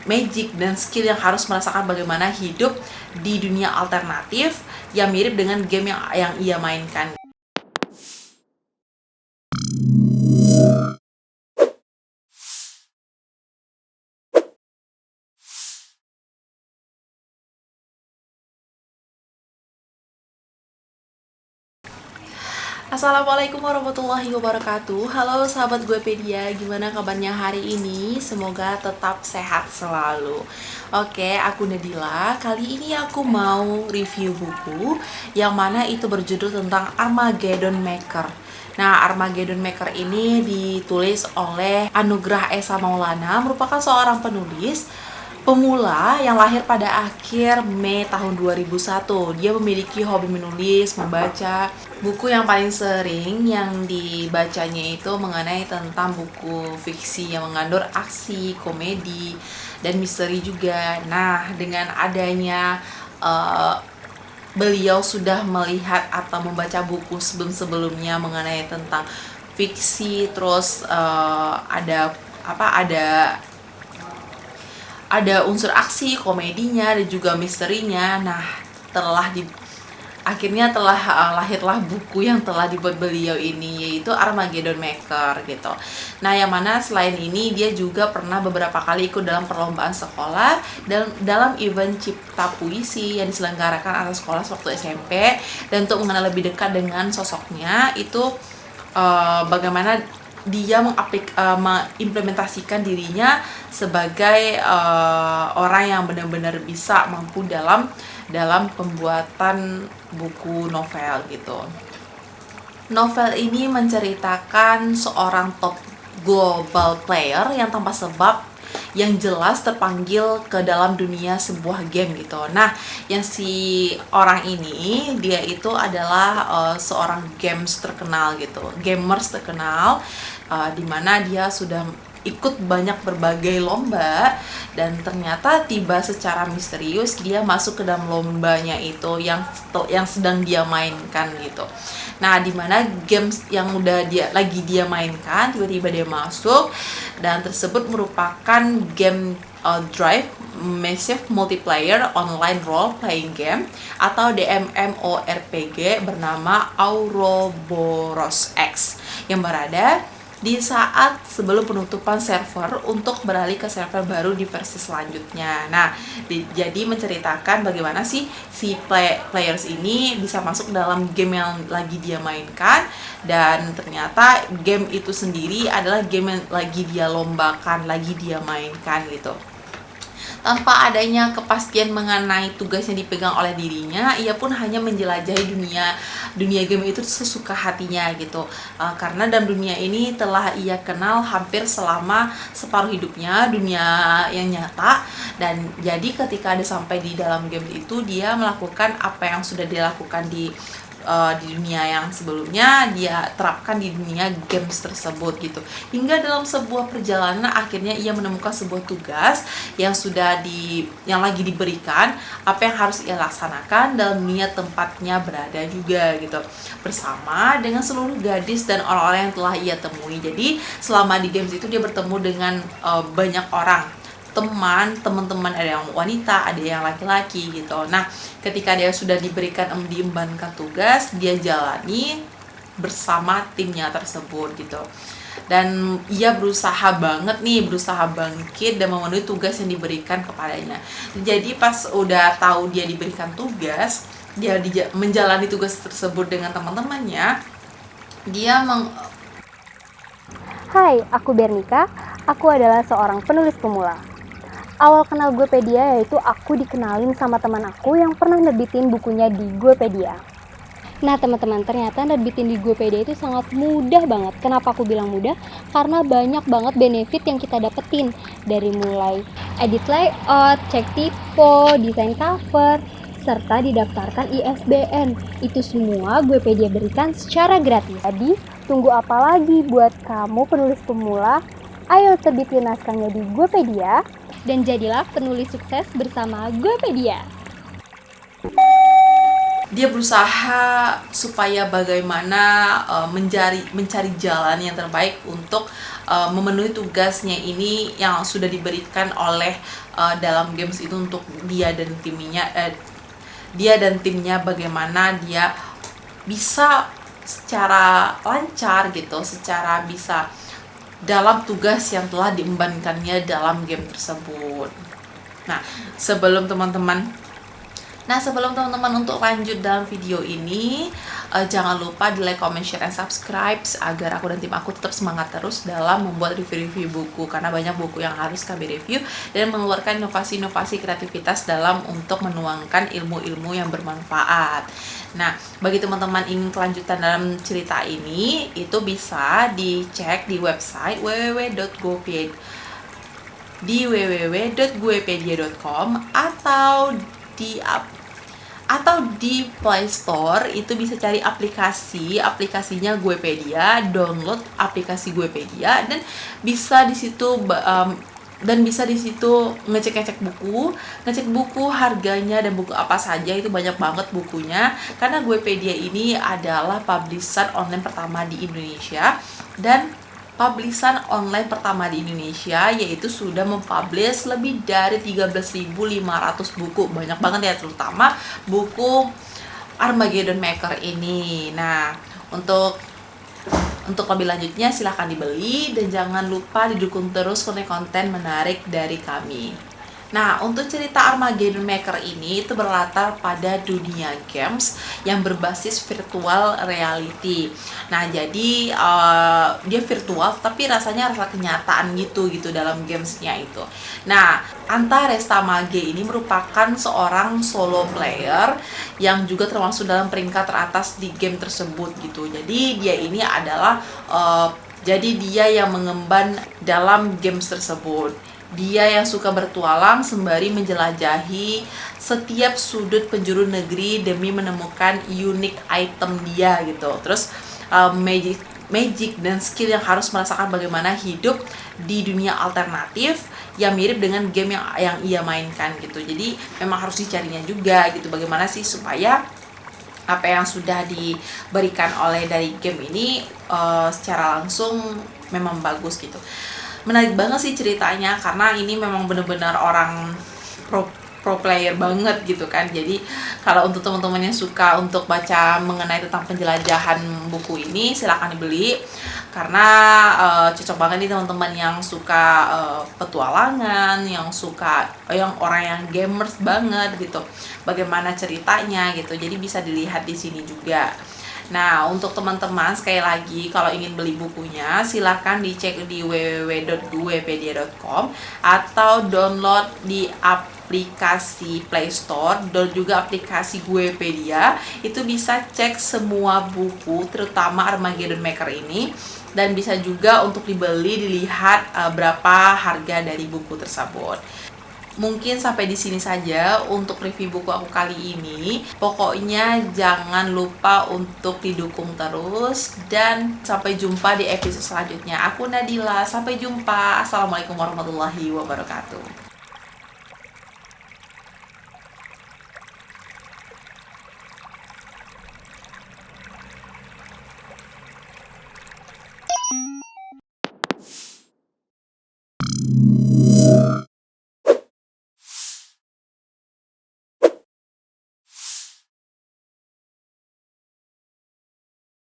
magic dan skill yang harus merasakan bagaimana hidup di dunia alternatif yang mirip dengan game yang ia mainkan. Assalamualaikum warahmatullahi wabarakatuh. Halo sahabat Guepedia, gimana kabarnya hari ini? Semoga tetap sehat selalu. Oke, aku Nadila. Kali ini aku mau review buku yang mana itu berjudul tentang Armageddon Maker. Nah, Armageddon Maker ini ditulis oleh Anugrah Esa Maulana, merupakan seorang penulis pemula yang lahir pada akhir Mei tahun 2001. Dia memiliki hobi menulis, membaca. Buku yang paling sering yang dibacanya itu mengenai tentang buku fiksi yang mengandung aksi, komedi, dan misteri juga. Nah, dengan adanya beliau sudah melihat atau membaca buku sebelum-sebelumnya mengenai tentang fiksi, terus ada unsur aksi, komedinya, dan juga misterinya. Nah, akhirnya lahirlah buku yang telah dibuat beliau ini, yaitu Armageddon Maker gitu. Nah, yang mana selain ini dia juga pernah beberapa kali ikut dalam perlombaan sekolah dan dalam event cipta puisi yang diselenggarakan atas sekolah waktu SMP. Dan untuk mengenal lebih dekat dengan sosoknya itu bagaimana dia mengimplementasikan dirinya sebagai orang yang benar-benar bisa mampu dalam pembuatan buku novel gitu. Novel ini menceritakan seorang top global player yang tanpa sebab yang jelas terpanggil ke dalam dunia sebuah game gitu. Nah, yang si orang ini dia itu adalah seorang gamers terkenal, dimana dia sudah ikut banyak berbagai lomba dan ternyata tiba secara misterius dia masuk ke dalam lombanya itu yang sedang dia mainkan gitu. Nah, dimana games yang lagi dia mainkan tiba-tiba dia masuk, dan tersebut merupakan game Drive Massive Multiplayer Online Role Playing Game atau DMMORPG bernama Ouroboros X yang berada di saat sebelum penutupan server untuk beralih ke server baru di versi selanjutnya. Nah, jadi menceritakan bagaimana si players ini bisa masuk dalam game yang lagi dia mainkan, dan ternyata game itu sendiri adalah game yang lagi dia lombakan, lagi dia mainkan gitu. Tanpa adanya kepastian mengenai tugas yang dipegang oleh dirinya, ia pun hanya menjelajahi dunia game itu sesuka hatinya gitu. Karena dalam dunia ini telah ia kenal hampir selama separuh hidupnya, dunia yang nyata, dan jadi ketika ada sampai di dalam game itu, dia melakukan apa yang sudah dilakukan di dunia yang sebelumnya dia terapkan di dunia games tersebut gitu. Hingga dalam sebuah perjalanan akhirnya ia menemukan sebuah tugas yang lagi diberikan, apa yang harus ia laksanakan dalam dunia tempatnya berada juga gitu, bersama dengan seluruh gadis dan orang-orang yang telah ia temui. Jadi selama di games itu dia bertemu dengan banyak orang, teman-teman, ada yang wanita, ada yang laki-laki gitu. Nah, ketika dia sudah diembankan tugas, dia jalani bersama timnya tersebut gitu. Dan ia berusaha bangkit dan memenuhi tugas yang diberikan kepadanya. Jadi pas udah tahu dia diberikan tugas, dia menjalani tugas tersebut dengan teman-temannya, Hai, aku Bernika. Aku adalah seorang penulis pemula. Awal kenal Guepedia yaitu aku dikenalin sama teman aku yang pernah nerbitin bukunya di Guepedia. Nah teman-teman, ternyata nerbitin di Guepedia itu sangat mudah banget. Kenapa aku bilang mudah? Karena banyak banget benefit yang kita dapetin. Dari mulai edit layout, cek typo, desain cover, serta didaftarkan ISBN. Itu semua Guepedia berikan secara gratis. Jadi, tunggu apa lagi buat kamu penulis pemula? Ayo terbitin naskahnya di Guepedia dan jadilah penulis sukses bersama Guepedia. dia berusaha supaya bagaimana mencari jalan yang terbaik untuk memenuhi tugasnya ini yang sudah diberikan oleh dalam games itu untuk dia dan timnya bagaimana dia bisa secara lancar gitu, secara bisa dalam tugas yang telah diembankannya dalam game tersebut. Nah, sebelum teman-teman untuk lanjut dalam video ini, jangan lupa di like, comment, share, and subscribe agar aku dan tim aku tetap semangat terus dalam membuat review-review buku, karena banyak buku yang harus kami review dan mengeluarkan inovasi-inovasi kreativitas dalam untuk menuangkan ilmu-ilmu yang bermanfaat. Nah, bagi teman-teman ingin kelanjutan dalam cerita ini, itu bisa dicek di website www.guepedia.com atau di Play Store itu bisa cari aplikasinya Guepedia, download aplikasi Guepedia dan bisa di situ ngecek buku harganya dan buku apa saja, itu banyak banget bukunya karena Guepedia ini adalah publisher online pertama di Indonesia dan publishan online pertama di Indonesia, yaitu sudah mempublish lebih dari 13.500 buku. Banyak banget ya, terutama buku Armageddon Maker ini. Nah, untuk lebih lanjutnya silahkan dibeli dan jangan lupa didukung terus konten-konten menarik dari kami. Nah, untuk cerita Armageddon Maker ini itu berlatar pada dunia games yang berbasis virtual reality. Nah, jadi dia virtual tapi rasanya rasa kenyataan gitu dalam gamesnya itu. Nah, Anta Restamage ini merupakan seorang solo player yang juga termasuk dalam peringkat teratas di game tersebut gitu. Jadi dia ini adalah dia yang mengemban dalam games tersebut. Dia yang suka bertualang sembari menjelajahi setiap sudut penjuru negeri demi menemukan unik item dia gitu. Terus magic dan skill yang harus merasakan bagaimana hidup di dunia alternatif yang mirip dengan game yang ia mainkan gitu. Jadi memang harus dicarinya juga gitu, bagaimana sih supaya apa yang sudah diberikan oleh dari game ini secara langsung memang bagus gitu. Menarik banget sih ceritanya karena ini memang benar-benar orang pro player banget gitu kan. Jadi kalau untuk teman-teman yang suka untuk baca mengenai tentang penjelajahan buku ini, silahkan dibeli karena cocok banget nih teman-teman yang suka petualangan, yang orang yang gamers banget gitu. Bagaimana ceritanya gitu. Jadi bisa dilihat di sini juga. Nah, untuk teman-teman sekali lagi kalau ingin beli bukunya silahkan dicek di www.guepedia.com atau download di aplikasi Play Store dan juga aplikasi Guepedia. Itu bisa cek semua buku terutama Armageddon Maker ini dan bisa juga untuk dilihat berapa harga dari buku tersebut. Mungkin sampai di sini saja untuk review buku aku kali ini. Pokoknya jangan lupa untuk didukung terus dan sampai jumpa di episode selanjutnya. Aku Nadila, sampai jumpa. Assalamualaikum warahmatullahi wabarakatuh.